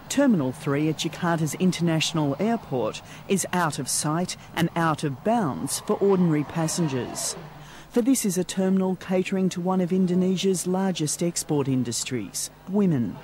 Terminal 3 at Jakarta's International Airport is out of sight and out of bounds for ordinary passengers. For this is a terminal catering to one of Indonesia's largest export industries, women.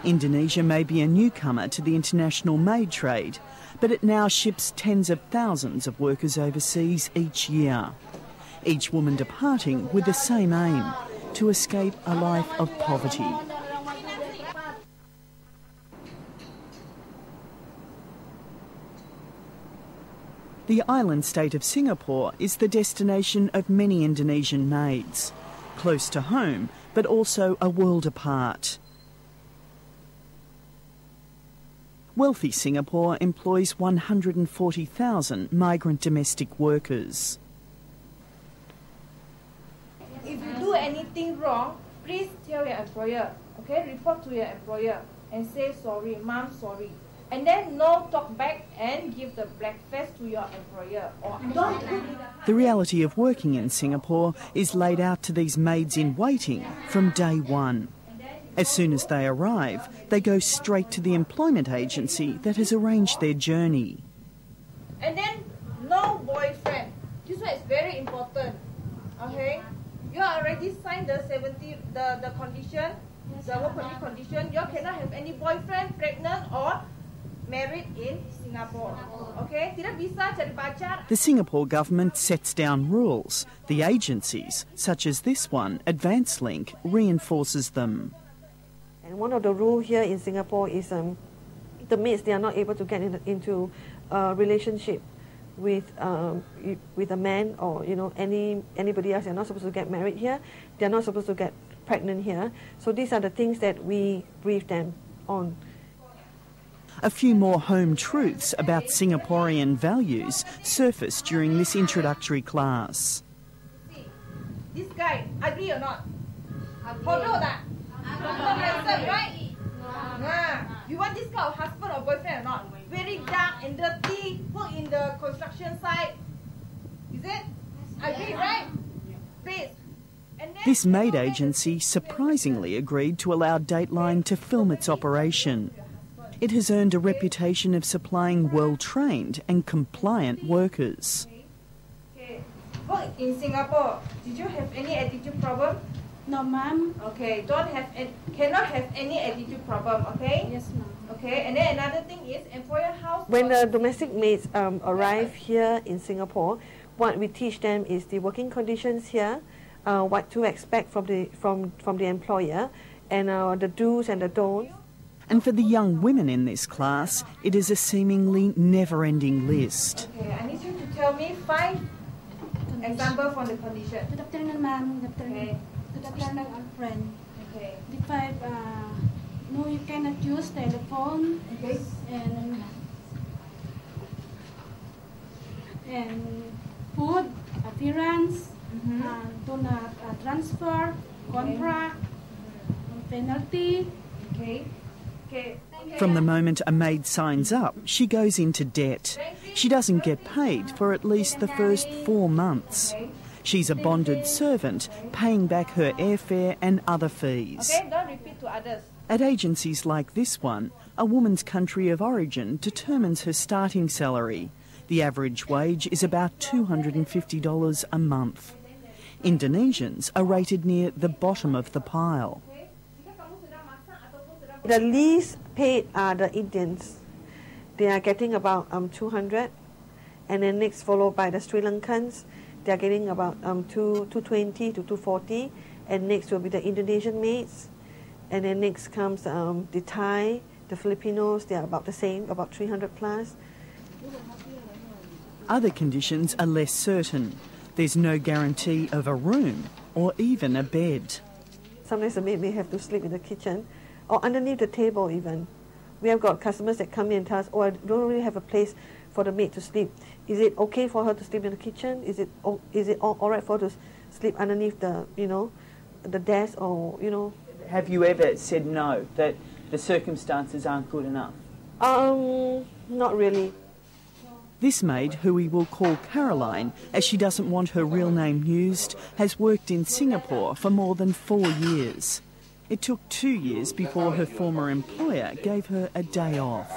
Indonesia may be a newcomer to the international maid trade, but it now ships tens of thousands of workers overseas each year. Each woman departing with the same aim, to escape a life of poverty. The island state of Singapore is the destination of many Indonesian maids, close to home, but also a world apart. Wealthy Singapore employs 140,000 migrant domestic workers. If you do anything wrong, please tell your employer, okay? Report to your employer and say sorry, mom, sorry. And then no talk back and give the black face to your employer. The reality of working in Singapore is laid out to these maids in waiting from day one. As soon as they arrive, they go straight to the employment agency that has arranged their journey. And then no boyfriend. This one is very important. Okay? You already signed the condition, the work permit condition. You cannot have any boyfriend, pregnant or married in Singapore. Okay? Tidak bisa cari pacar. The Singapore government sets down rules. The agencies, such as this one, Advance Link, reinforces them. And one of the rules here in Singapore is the maids, they are not able to get into a relationship with a man or anybody else. They're not supposed to get married here. They're not supposed to get pregnant here. So these are the things that we brief them on. A few more home truths about Singaporean values surface during this introductory class. This guy, agree or not? Bodoh tak? Right? You want this kind of husband or boyfriend or not? Very dark and dirty, work in the construction site. Is it? Agree, right? Please. This maid agency surprisingly agreed to allow Dateline to film its operation. It has earned a reputation of supplying well-trained and compliant workers. Okay. Work in Singapore, did you have any attitude problem? No, ma'am. Okay, cannot have any attitude problem, okay? Yes, ma'am. Okay, and then another thing is employer house. When the domestic maids arrive here in Singapore, what we teach them is the working conditions here, what to expect from the employer, and the do's and the don'ts. And for the young women in this class, it is a seemingly never-ending list. Okay, I need you to tell me 5 examples from the condition. Good afternoon, ma'am. Good afternoon. Okay. Good afternoon, friend. Okay. The 5, no, you cannot use telephone. Okay. And food, appearance, do not transfer, contract, penalty. Okay. Okay. From the moment a maid signs up, she goes into debt. She doesn't get paid for at least the first 4 months. She's a bonded servant, paying back her airfare and other fees. Okay, don't repeat to others. At agencies like this one, a woman's country of origin determines her starting salary. The average wage is about $250 a month. Indonesians are rated near the bottom of the pile. The least paid are the Indians. They are getting about 200, and then next followed by the Sri Lankans. They are getting about 220 to 240, and next will be the Indonesian maids, and then next comes the Thai, the Filipinos. They are about the same, about 300 plus. Other conditions are less certain. There's no guarantee of a room or even a bed. Sometimes the maid may have to sleep in the kitchen or underneath the table even. We have got customers that come in and tell us, oh, I don't really have a place for the maid to sleep. Is it okay for her to sleep in the kitchen? Is it all right for her to sleep underneath the, the desk or, Have you ever said no, that the circumstances aren't good enough? Not really. This maid, who we will call Caroline, as she doesn't want her real name used, has worked in Singapore for more than 4 years. It took 2 years before her former employer gave her a day off.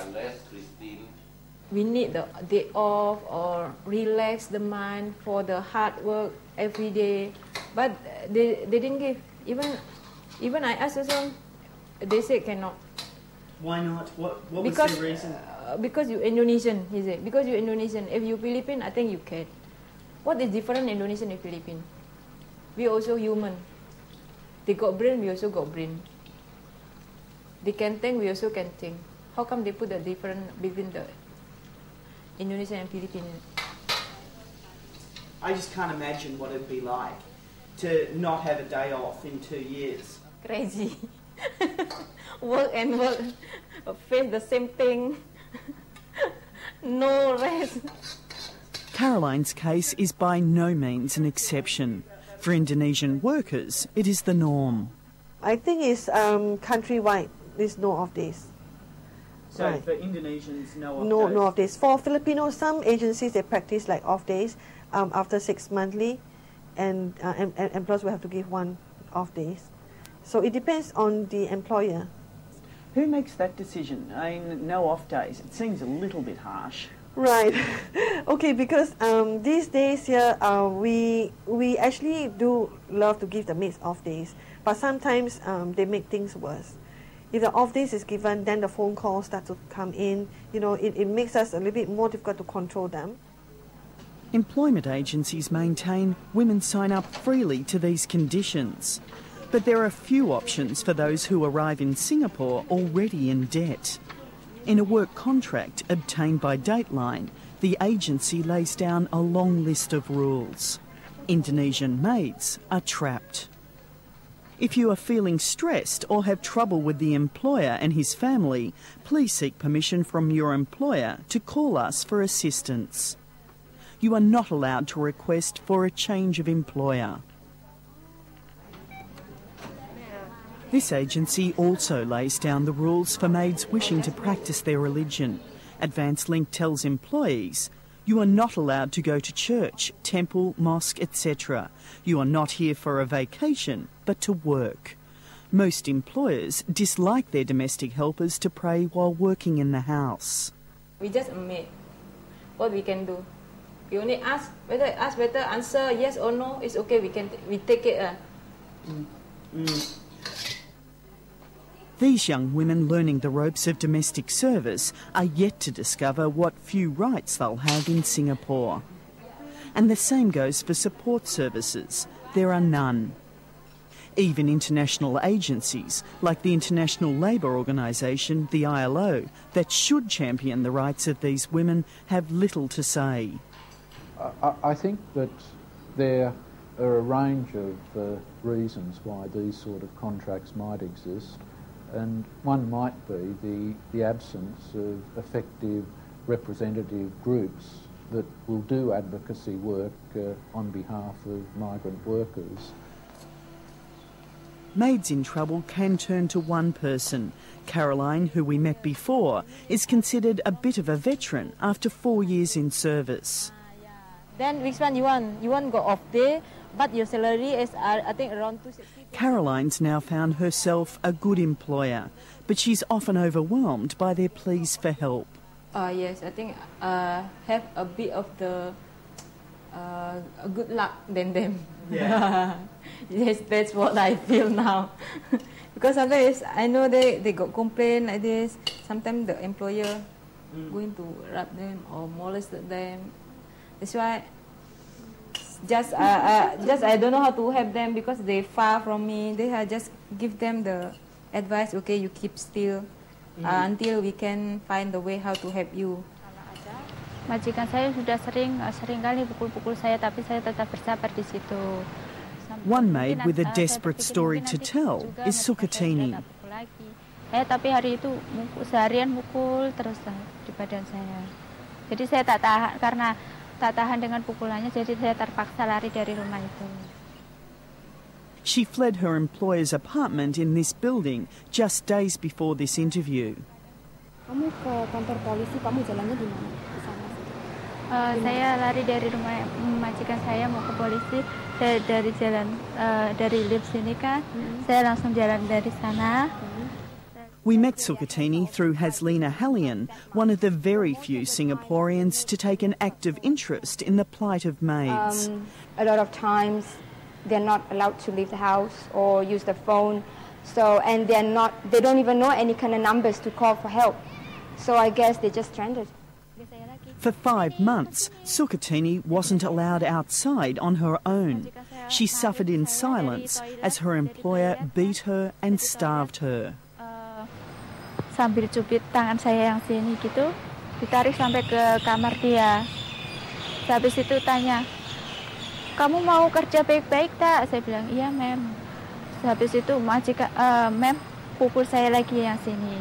We need the day off or relax the mind for the hard work every day, but they didn't give. Even I asked also, they said cannot. Why not? What was because, the reason? Because you Indonesian, he said. Because you Indonesian. If you Philippine, I think you can. What is different Indonesian and Philippine? We also human. They got brain, we also got brain. They can think, we also can think. How come they put the difference between the Indonesian and Philippine? I just can't imagine what it'd be like to not have a day off in 2 years. Crazy. Work and work. Face the same thing. No rest. Caroline's case is by no means an exception. For Indonesian workers, it is the norm. I think it's countrywide, there's no off days. So right. For Indonesians, no off days? No off days. For Filipinos, some agencies, they practice like off days after 6 monthly, and employers will have to give 1 off days. So it depends on the employer. Who makes that decision? I mean, no off days. It seems a little bit harsh. Right. Okay, because these days here, we actually do love to give the maids off days, but sometimes they make things worse. If the off days is given, then the phone calls start to come in. You know, it makes us a little bit more difficult to control them. Employment agencies maintain women sign up freely to these conditions. But there are few options for those who arrive in Singapore already in debt. In a work contract obtained by Dateline, the agency lays down a long list of rules. Indonesian maids are trapped. If you are feeling stressed or have trouble with the employer and his family, please seek permission from your employer to call us for assistance. You are not allowed to request for a change of employer. This agency also lays down the rules for maids wishing to practice their religion. Advance Link tells employees, you are not allowed to go to church, temple, mosque, etc. You are not here for a vacation, but to work. Most employers dislike their domestic helpers to pray while working in the house. We just admit what we can do. We only ask whether answer yes or no. It's okay. We take it. These young women learning the ropes of domestic service are yet to discover what few rights they'll have in Singapore. And the same goes for support services. There are none. Even international agencies, like the International Labour Organisation, the ILO, that should champion the rights of these women, have little to say. I think that there are a range of reasons why these sort of contracts might exist. And one might be the absence of effective representative groups that will do advocacy work on behalf of migrant workers. Maids in trouble can turn to one person. Caroline, who we met before, is considered a bit of a veteran after 4 years in service. Then which one you want? You want to go off day, but your salary is, I think, around 260. Caroline's now found herself a good employer, but she's often overwhelmed by their pleas for help. Yes, I think have a bit of the good luck than them. Yeah. Yes, that's what I feel now. Because sometimes I know they got complaint like this. Sometimes the employer going to rob them or molest them. That's why just I don't know how to help them because they far from me. They just give them the advice. Okay, you keep still until we can find the way how to help you. Majikan saya sudah sering kali pukul-pukul saya, tapi saya tetap bersabar di situ. One maid with a desperate story to tell is Sukatini. Tapi hari itu seharian mukul terus di badan saya. Jadi saya tak tahan karena tak tahan dengan pukulannya, jadi saya terpaksa lari dari rumah itu. She fled her employer's apartment in this building just days before this interview. Kamu ke kantor polisi, kamu jalannya di mana? Di sana. Saya lari dari rumah majikan saya mau ke polisi. Saya dari lift sini kan, saya langsung jalan dari sana. We met Sukatini through Haslina Hallian, one of the very few Singaporeans to take an active interest in the plight of maids. A lot of times they're not allowed to leave the house or use the phone, and they don't even know any kind of numbers to call for help. So I guess they're just stranded. For 5 months, Sukatini wasn't allowed outside on her own. She suffered in silence as her employer beat her and starved her. Sambil cubit tangan saya yang sini gitu, ditarik sampai ke kamar dia. Habis itu tanya, kamu mau kerja baik-baik tak? Saya bilang, iya mem. Habis itu mem pukul saya lagi yang sini.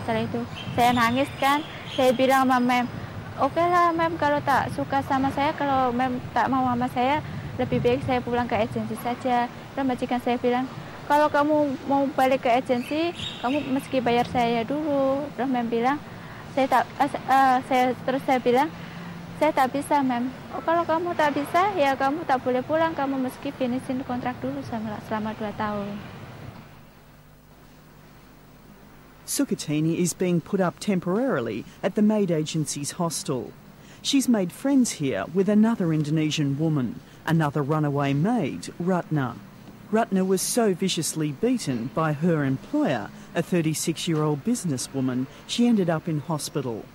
Setelah itu saya nangis kan, saya bilang sama mem, oke lah mem, kalau tak suka sama saya, kalau mem tak mau sama saya, lebih baik saya pulang ke agensi saja. Dan majikan saya bilang, kalau kamu mau balik ke agensi, kamu mesti bayar saya dulu. Terus mem bilang, saya bilang, saya tak bisa mem. Oh, kalau kamu tak bisa, ya kamu tak boleh pulang. Kamu mesti finishin kontrak dulu selama 2 tahun. Sukatini is being put up temporarily at the maid agency's hostel. She's made friends here with another Indonesian woman, another runaway maid, Ratna. Ratna was so viciously beaten by her employer, a 36-year-old businesswoman, she ended up in hospital.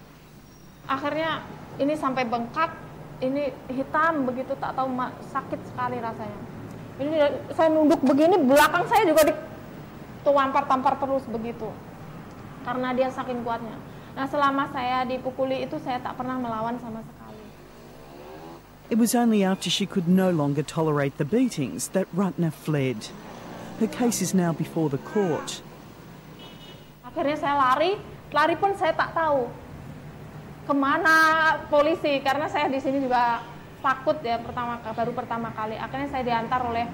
Akhirnya ini sampai bengkak, ini hitam begitu, tak tahu sakit sekali rasanya. Ini saya nunduk begini, belakang saya juga ditampar-tampar terus begitu. Karena dia saking kuatnya. Nah, selama saya dipukuli itu saya tak pernah melawan sama sekali. It was only after she could no longer tolerate the beatings that Ratna fled. Her case is now before the court. Akhirnya saya lari pun saya tak tahu kemana polisi, karena saya di sini juga takut ya, baru pertama kali. Akhirnya saya diantar oleh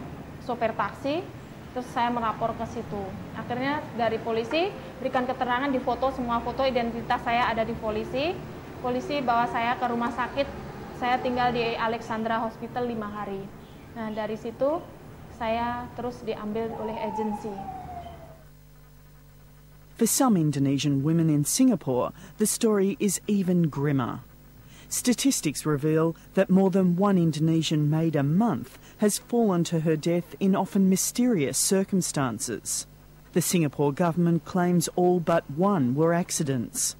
sopir taksi, terus saya melapor ke situ. Akhirnya dari polisi berikan keterangan, di foto, semua foto identitas saya ada di polisi. Polisi bawa saya ke rumah sakit. Saya tinggal di Alexandra Hospital 5 hari. Nah, dari situ saya terus diambil oleh agensi. For some Indonesian women in Singapore, the story is even grimmer. Statistics reveal that more than one Indonesian maid a month has fallen to her death in often mysterious circumstances. The Singapore government claims all but one were accidents.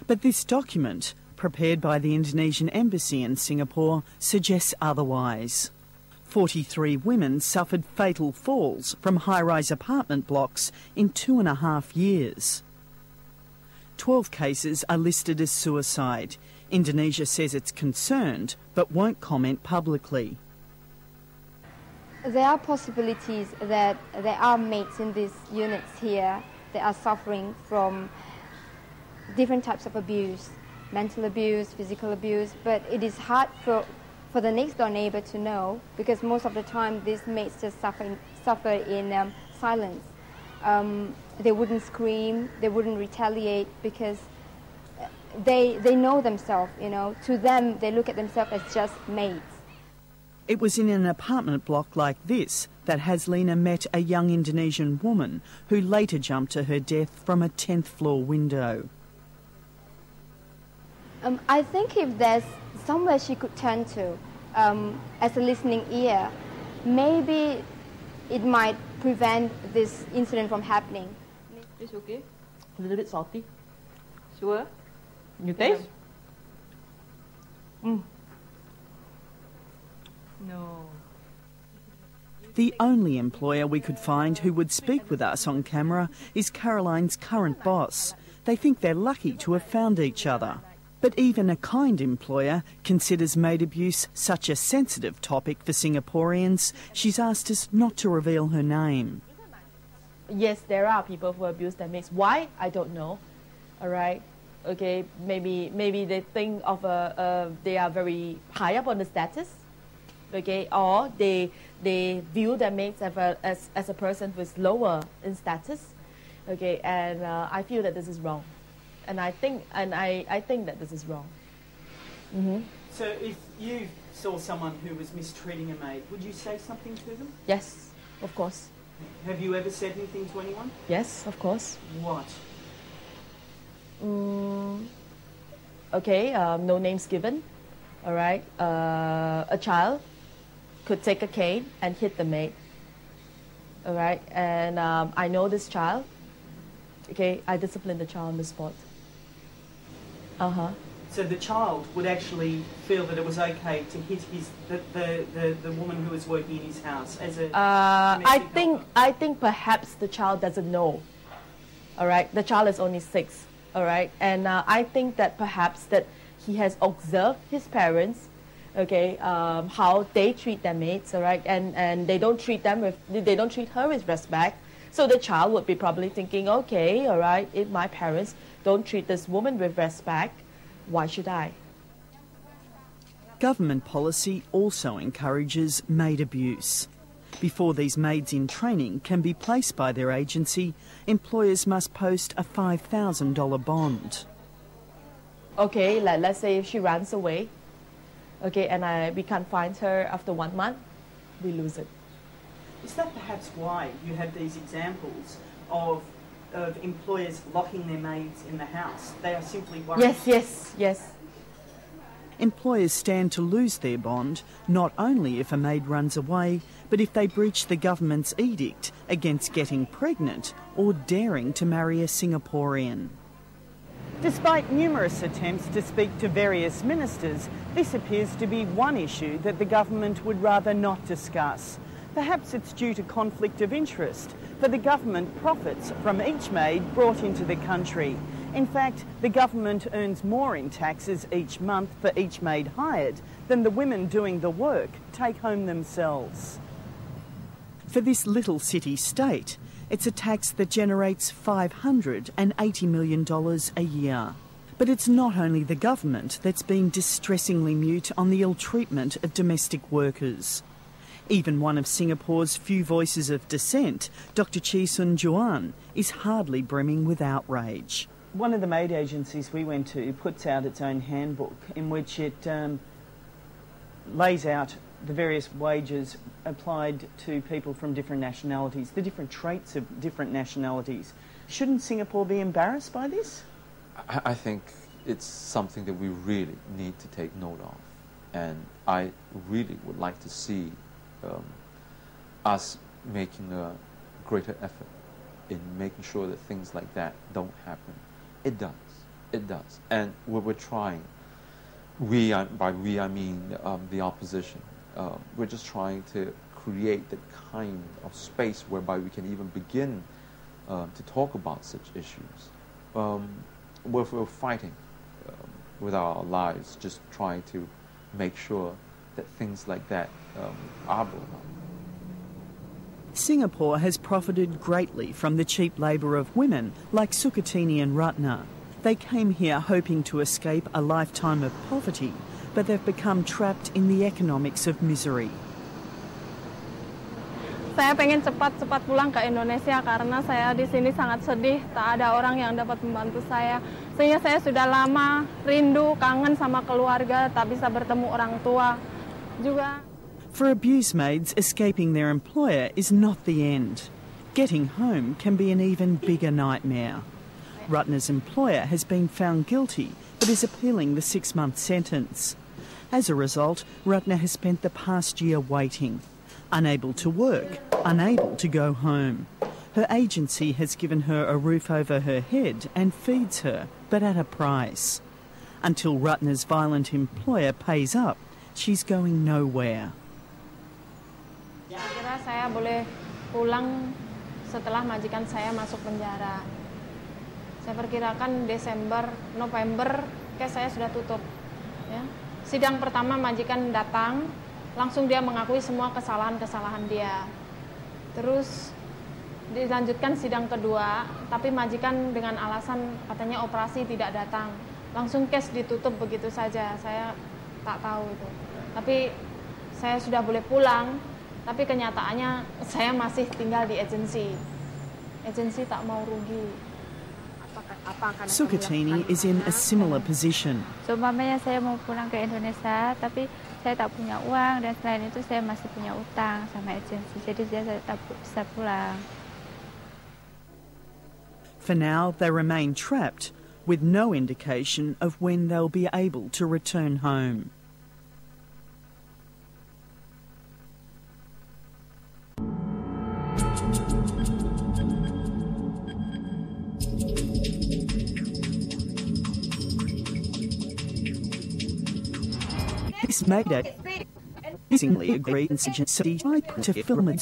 But this document, prepared by the Indonesian Embassy in Singapore, suggests otherwise. 43 women suffered fatal falls from high-rise apartment blocks in 2.5 years. 12 cases are listed as suicide. Indonesia says it's concerned but won't comment publicly. There are possibilities that there are maids in these units here that are suffering from different types of abuse. Mental abuse, physical abuse, but it is hard for the next door neighbor to know, because most of the time these maids just suffer in silence. They wouldn't scream, they wouldn't retaliate, because they know themselves, you know. To them, they look at themselves as just maids. It was in an apartment block like this that Haslina met a young Indonesian woman who later jumped to her death from a 10th floor window. I think if there's somewhere she could turn to as a listening ear, maybe it might prevent this incident from happening. It's okay. A little bit salty. Sure. You taste? No. The only employer we could find who would speak with us on camera is Caroline's current boss. They think they're lucky to have found each other. But even a kind employer considers maid abuse such a sensitive topic for Singaporeans, she's asked us not to reveal her name. Yes, there are people who abuse their maids. Why? I don't know. All right. Okay. Maybe they think of they are very high up on the status. Okay, or they view their maids as a person who is lower in status. Okay, and I feel that this is wrong. And I think that this is wrong. So if you saw someone who was mistreating a maid, would you say something to them? Yes, of course. Have you ever said anything to anyone? Yes, of course. What? Okay, no names given. All right. A child could take a cane and hit the maid. All right. And I know this child. Okay, I disciplined the child on the spot. So the child would actually feel that it was okay to hit the woman who was working in his house as a I think perhaps the child doesn't know. All right, the child is only 6. All right, and I think that perhaps that he has observed his parents, okay, how they treat their maids. All right, and they don't treat her with respect. So the child would be probably thinking, okay, all right, if my parents don't treat this woman with respect, why should I? Government policy also encourages maid abuse. Before these maids in training can be placed by their agency, employers must post a $5,000 bond. Okay, let's say if she runs away, okay, and we can't find her after 1 month, we lose it. Is that perhaps why you have these examples of employers locking their maids in the house? They are simply worried. Yes. Employers stand to lose their bond not only if a maid runs away, but if they breach the government's edict against getting pregnant or daring to marry a Singaporean. Despite numerous attempts to speak to various ministers, this appears to be one issue that the government would rather not discuss. Perhaps it's due to conflict of interest, for the government profits from each maid brought into the country. In fact, the government earns more in taxes each month for each maid hired than the women doing the work take home themselves. For this little city-state, it's a tax that generates $580 million a year. But it's not only the government that's been distressingly mute on the ill treatment of domestic workers. Even one of Singapore's few voices of dissent, Dr. Chee Soon Juan, is hardly brimming with outrage. One of the maid agencies we went to puts out its own handbook in which it lays out the various wages applied to people from different nationalities, the different traits of different nationalities. Shouldn't Singapore be embarrassed by this? I think it's something that we really need to take note of, and I really would like to see us making a greater effort in making sure that things like that don't happen. It does, and we're trying. By we I mean the opposition. We're just trying to create the kind of space whereby we can even begin to talk about such issues. We're fighting with our lives, just trying to make sure that things like that are brought up. Singapore has profited greatly from the cheap labour of women like Sukatini and Ratna. They came here hoping to escape a lifetime of poverty, but they've become trapped in the economics of misery. Saya pengen cepat-cepat pulang ke Indonesia karena saya di sini sangat sedih, tak ada orang yang dapat membantu saya. Sehingga saya sudah lama rindu, kangen sama keluarga, tak bisa bertemu orang tua juga. For abuse maids, escaping their employer is not the end. Getting home can be an even bigger nightmare. Ratna's employer has been found guilty but is appealing the 6-month sentence. As a result, Ratna has spent the past year waiting, unable to work, unable to go home. Her agency has given her a roof over her head and feeds her, but at a price. Until Ratna's violent employer pays up, she's going nowhere. Kira saya boleh pulang setelah majikan saya masuk penjara. Saya perkirakan Desember, November, kayak saya sudah tutup. Ya. Sidang pertama majikan datang, langsung dia mengakui semua kesalahan-kesalahan dia. Terus dilanjutkan sidang kedua, tapi majikan dengan alasan katanya operasi tidak datang. Langsung case ditutup begitu saja, saya tak tahu itu. Tapi saya sudah boleh pulang, tapi kenyataannya saya masih tinggal di agensi. Agensi tak mau rugi. Sukatini is in a similar position. So, mamanya saya mau pulang ke Indonesia, tapi saya tak punya uang dan selain itu saya masih punya utang sama agensi. Jadi saya tak bisa pulang. For now, they remain trapped with no indication of when they'll be able to return home. This Maid Trade increasingly agreed and suggested to film its